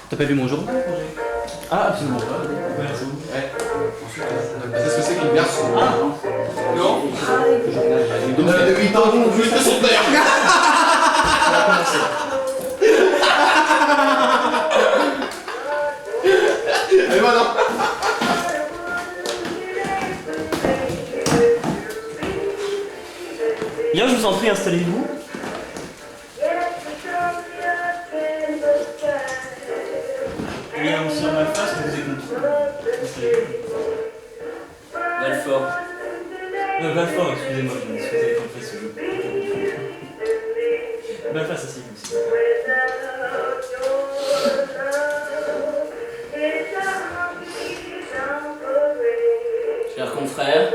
T'as pas vu mon journal, Roger? Ah, absolument pas. Ouais, c'est bon. Ouais. Ensuite, on a ce que c'est qu'une version. Ah, non. Non. Le journal, j'ai Donc, de 8 ans, juste son père. Ça va commencer. Allez, voilà. Bien, je vous en prie, installez-vous. Eh bien, monsieur Malfas, je vous écoute. Installez-vous. Valfort. Valfort, excusez-moi, je me suis fait compris ce jeu. Valfort, asseyez-vous, s'il vous plaît. Cher confrère.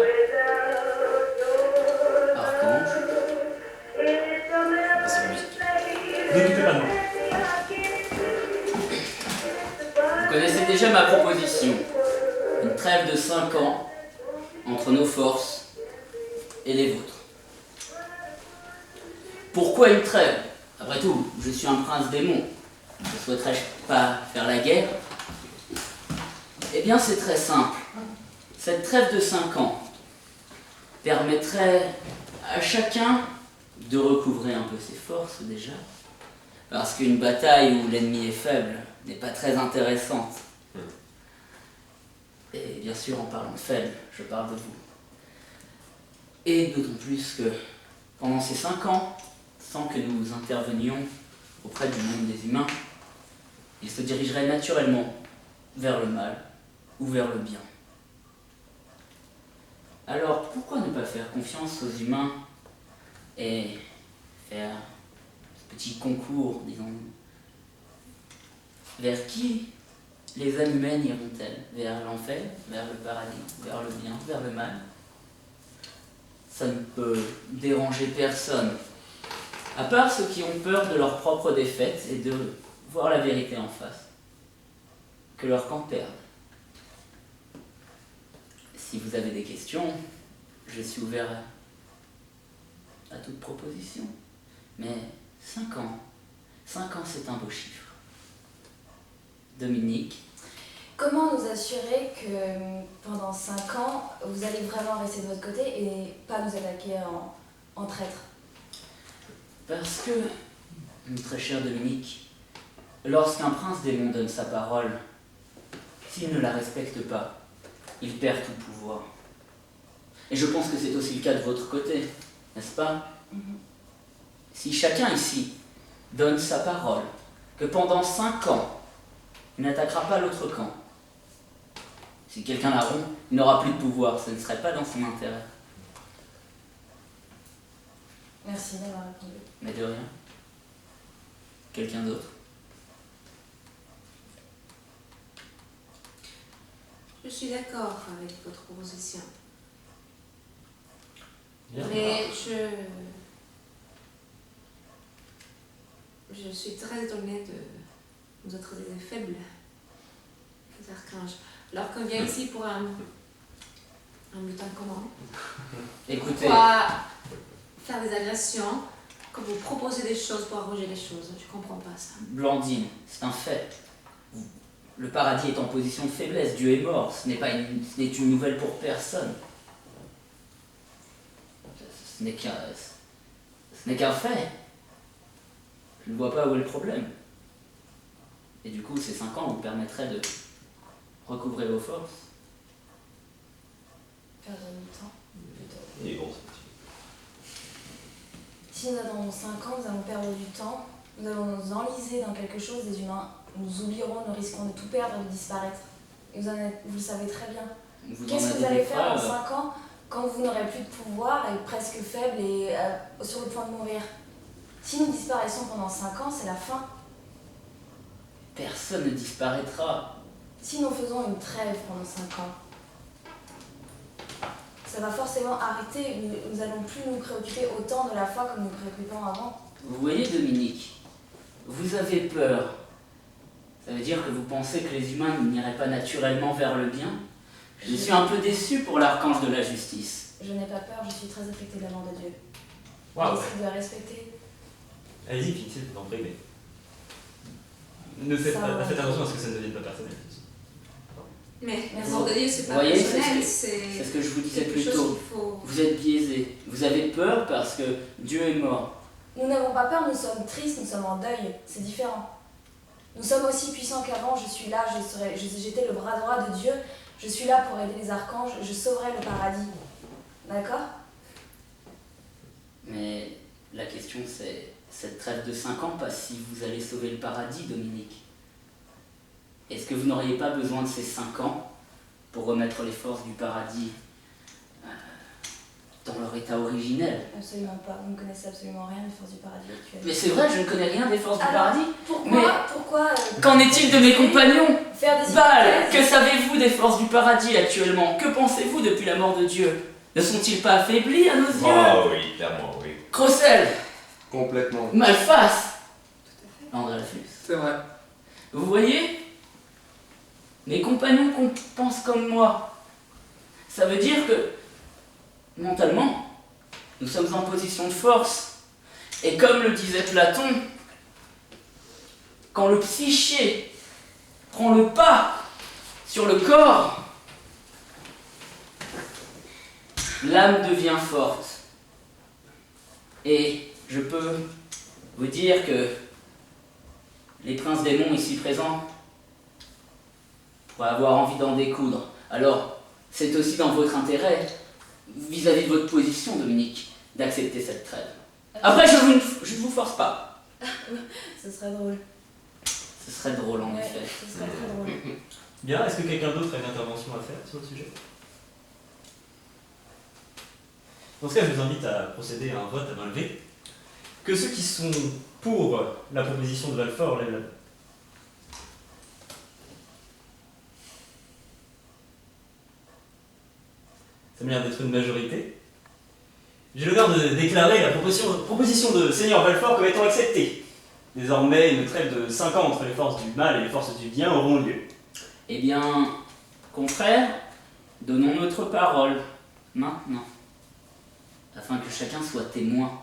Archange. C'est lui. Ne occupez pas de moi. Vous connaissez déjà ma proposition. Une trêve de 5 ans entre nos forces et les vôtres. Pourquoi une trêve? Après tout, je suis un prince démon. Ne souhaiterais-je pas faire la guerre? Eh bien, c'est très simple. Cette trêve de 5 ans permettrait à chacun de recouvrer un peu ses forces déjà, parce qu'une bataille où l'ennemi est faible n'est pas très intéressante. Et bien sûr, en parlant de faible, je parle de vous. Et d'autant plus que pendant ces 5 ans, sans que nous intervenions auprès du monde des humains, ils se dirigeraient naturellement vers le mal ou vers le bien. Alors, pourquoi ne pas faire confiance aux humains et faire ce petit concours, disons-nous? Vers qui les âmes humaines iront-elles? Vers l'enfer, vers le paradis, vers le bien, vers le mal? Ça ne peut déranger personne, à part ceux qui ont peur de leur propre défaite et de voir la vérité en face, que leur camp perde. Si vous avez des questions, je suis ouvert à toute proposition. Mais 5 ans, 5 ans c'est un beau chiffre. Dominique? Comment nous assurer que pendant 5 ans, vous allez vraiment rester de votre côté et pas nous attaquer en traître? Parce que, mon très cher Dominique, lorsqu'un prince démon donne sa parole, s'il ne la respecte pas, il perd tout pouvoir. Et je pense que c'est aussi le cas de votre côté, n'est-ce pas? Si chacun ici donne sa parole, que pendant 5 ans, il n'attaquera pas l'autre camp, si quelqu'un la rompt, il n'aura plus de pouvoir, ce ne serait pas dans son intérêt. Merci d'avoir répondu. Mais de rien. Quelqu'un d'autre? Je suis d'accord avec votre proposition. Bien. Mais je suis très étonnée de vous être des faibles, les archanges. Alors qu'on vient ici pour un butin commun. Écoutez, Pourquoi faire des agressions quand vous proposez des choses pour arranger les choses? Je comprends pas ça. Blandine, c'est un fait. Le paradis est en position de faiblesse, Dieu est mort, ce n'est une nouvelle pour personne. Ce n'est qu'un fait. Je ne vois pas où est le problème. Et du coup, ces 5 ans vous permettraient de recouvrer vos forces. Perdre du temps, plutôt. Il est bon, Si nous attendons 5 ans, nous allons perdre du temps, nous allons nous enliser dans quelque chose, des humains, nous oublierons, nous risquons de tout perdre et de disparaître. Et vous le savez très bien. Vous en Qu'est-ce que avez vous allez des faire dans preuves. 5 ans quand vous n'aurez plus de pouvoir et presque faible et sur le point de mourir? Si nous disparaissons pendant 5 ans, c'est la fin. Personne ne disparaîtra. Si nous faisons une trêve pendant 5 ans, ça va forcément arrêter. Nous n'allons plus nous préoccuper autant de la foi comme nous nous préoccupions avant. Vous voyez, Dominique, vous avez peur. Ça veut dire que vous pensez que les humains n'iraient pas naturellement vers le bien? Je suis un peu déçu pour l'archange de la justice. Je n'ai pas peur, je suis très affectée de l'amour de Dieu. Waouh. Est-ce qu'il doit respecter? Allez-y, finissez de vous en priver. faites Ça, faites attention à ce que ça ne devienne pas personnel. Mais Merci. l'amour de Dieu, c'est pas Vous voyez, personnel, c'est ce que je vous disais quelque plus chose tôt. qu'il faut... Vous êtes biaisé. Vous avez peur parce que Dieu est mort. Nous n'avons pas peur, nous sommes tristes, nous sommes en deuil, c'est différent. Nous sommes aussi puissants qu'avant, je suis là, j'étais le bras droit de Dieu, je suis là pour aider les archanges, je sauverai le paradis. D'accord? Mais la question c'est, cette trêve de 5 ans passe si vous allez sauver le paradis, Dominique. Est-ce que vous n'auriez pas besoin de ces 5 ans pour remettre les forces du paradis dans leur état originel? Absolument pas, vous ne connaissez absolument rien des forces du paradis actuelles. Mais c'est vrai, je ne connais rien des forces du Alors, paradis. Pourquoi Qu'en est-il de mes compagnons? faire des Baal, hypothèses que savez-vous des forces du paradis actuellement? Que pensez-vous depuis la mort de Dieu? Ne sont-ils pas affaiblis à nos yeux? Ah oui, clairement, oui. Crossel, Complètement. Malface, André Lafus. C'est vrai. Vous voyez? Mes compagnons pensent comme moi. Ça veut dire que, mentalement, nous sommes en position de force. Et comme le disait Platon, quand le psyché prend le pas sur le corps, l'âme devient forte. Et je peux vous dire que les princes démons ici présents pourraient avoir envie d'en découdre. Alors, c'est aussi dans votre intérêt, vis-à-vis de votre position, Dominique, d'accepter cette trêve. Après, je ne vous force pas. Ce serait drôle. Ce serait drôle, en Ouais, effet. ce serait très drôle. Bien, est-ce que quelqu'un d'autre a une intervention à faire sur le sujet? Dans ce cas, je vous invite à procéder à un vote à main levée. Que ceux qui sont pour la proposition de Valfort lèvent la main. Ça m'a l'air d'être une majorité. J'ai l'honneur de déclarer la proposition de Seigneur Valfort comme étant acceptée. Désormais, une trêve de 5 ans entre les forces du mal et les forces du bien auront lieu. Eh bien, confrères, donnons notre parole, maintenant, afin que chacun soit témoin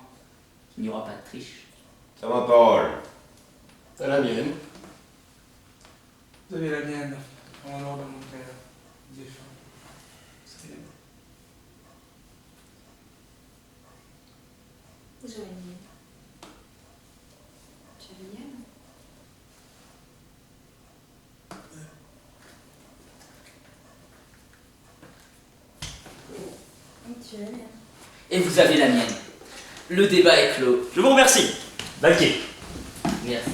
qu'il n'y aura pas de triche. C'est ma parole. C'est la mienne. Vous avez la mienne, en l'honneur de mon père, défunt. C'est Vous avez une mienne. Tu as une mienne? Tu es la mienne. Et vous avez la mienne. Le débat est clos. Je vous remercie. Baquet. Merci.